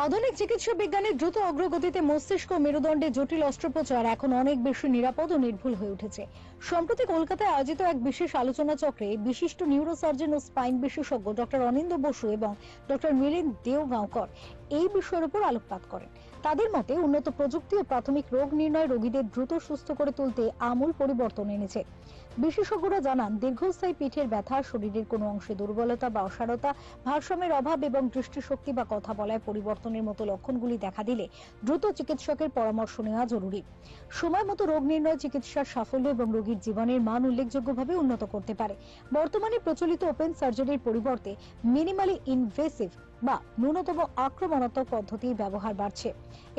আধুনিক চিকিৎসা বিজ্ঞানের দ্রুত অগ্রগতিতে মস্তিষ্ক মেরুদণ্ডে জটিল অস্ত্রোপচার এখন অনেক বেশি নিরাপদ ও নির্ভুল হয়ে উঠেছে। সম্প্রতি কলকাতায় আয়োজিত এক বিশেষ আলোচনা চক্রে বিশিষ্ট নিউরোসার্জন ও স্পাইন বিশেষজ্ঞ ডক্টর অনিন্দ বসু এবং ডক্টর মিলিন্দ দেওগাঁওকর এই বিষয়ের উপর আলোকপাত করেন। তাদের মতে উন্নত প্রযুক্তি ও প্রাথমিক রোগ নির্ণয় রোগীদের দ্রুত সুস্থ করে তুলতে আমূল পরিবর্তন এনেছে। বিশেষজ্ঞরা জানান, দীর্ঘস্থায়ী পিঠের ব্যথা, শরীরের কোনো অংশে দুর্বলতা বা অসাড়তা, ভারসাম্যের অভাব এবং দৃষ্টিশক্তি বা কথা বলায় পরিবর্তনের মতো লক্ষণগুলি দেখা দিলে দ্রুত চিকিৎসকের পরামর্শ নেওয়া জরুরি। সময় মতো রোগ নির্ণয় চিকিৎসার সাফল্য এবং রোগীর জীবনের মান উল্লেখযোগ্যভাবে উন্নত করতে পারে। বর্তমানে প্রচলিত ওপেন সার্জারির পরিবর্তে মিনিমালি ইনভেসিভ বা ন্যূনতম আক্রমণাত্মক পদ্ধতির ব্যবহার বাড়ছে।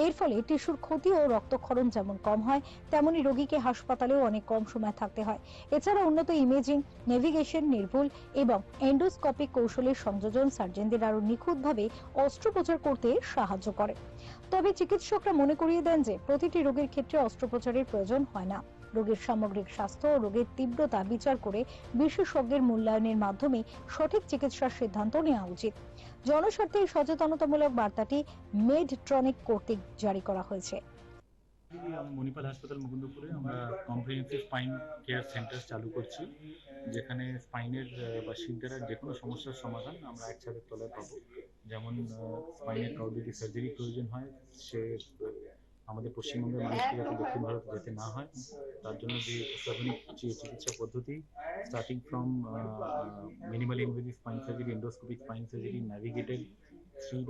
এর ফলে টিস্যুর ক্ষতি ও রক্তক্ষরণ যেমন কম হয়, তেমনি রোগীকে হাসপাতালেও অনেক কম সময় থাকতে হয়। এছাড়া উন্নত ইমেজিং, নেভিগেশন, নির্ভুল এবং এন্ডোস্কোপিক কৌশলের সংযোজন সার্জনদের আরো নিখুঁতভাবে অস্ত্রোপচার করতে সাহায্য করে। তবে চিকিৎসকরা মনে করিয়ে দেন যে প্রতিটি রোগের ক্ষেত্রে অস্ত্রোপচারের প্রয়োজন হয় না। রোগীর সামগ্রিক স্বাস্থ্য ও রোগের তীব্রতা বিচার করে বিশেষজ্ঞের মূল্যায়নের মাধ্যমে সঠিক চিকিৎসার সিদ্ধান্ত নেওয়া উচিত। জনস্বার্থে এই সচেতনতামূলক বার্তাটি মেডট্রনিক কর্তৃক জারি করা হয়েছে। মণিপাল হাসপাতাল মুকুন্দপুরে আমরা কম্প্রিহেন্সিভ স্পাইন কেয়ার সেন্টার চালু করছি, যেখানে স্পাইনের বা শিরদাঁড়ার যে কোনো সমস্যার সমাধান আমরা একসাথে তলায় পাবো। যেমন স্পাইনের কারো যদি সার্জারি প্রয়োজন হয়, সে আমাদের পশ্চিমবঙ্গের মানুষকে যাতে দক্ষিণ ভারতে যেতে না হয়, তার জন্য যে আধুনিক চিকিৎসা পদ্ধতি starting from minimal invasive spine surgery, endoscopic spine surgery, navigated 3D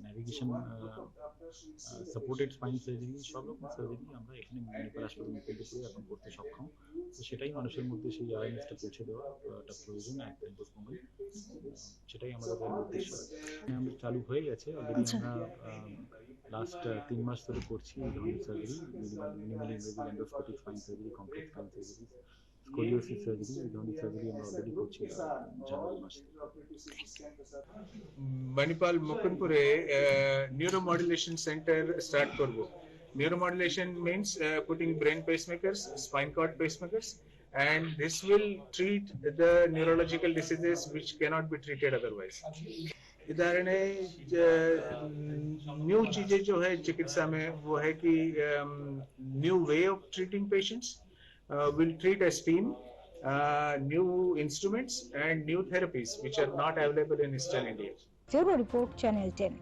navigation supported spine surgery, সব রকম সার্জারি আমরা এখানে মণিপাল হাসপাতাল মুকুন্দপুরে এখন করতে সক্ষম। তো সেটাই মানুষের মধ্যে সেই অ্যাওয়ারনেসটা পৌঁছে দেওয়াটা প্রয়োজন একটা পশ্চিমবঙ্গে, সেটাই আমাদের উদ্দেশ্য। আমরা চালু হয়ে গেছে অলরেডি। আমরা লাস্ট 3 মাস ধরে করছি এই ধরনের surgery, minimally invasive endoscopic spine surgery, complex spine surgery, scoliosis surgery, এই ধরনের সার্জারি আমরা অলরেডি করছি জানুয়ারি মাস থেকে। মণিপাল মুকুন্দপুরে নিউরোমডুলেশন সেন্টার স্টার্ট করব। Neuromodulation means putting brain pacemakers, spine cord pacemakers, and this will treat the neurological diseases which cannot be treated otherwise. इधर ने new चीजें जो है चिकित्सा में वो है कि new way of treating patients, will treat as team, new instruments and new therapies which are not available in Eastern India. Bureau Report, Channel 10.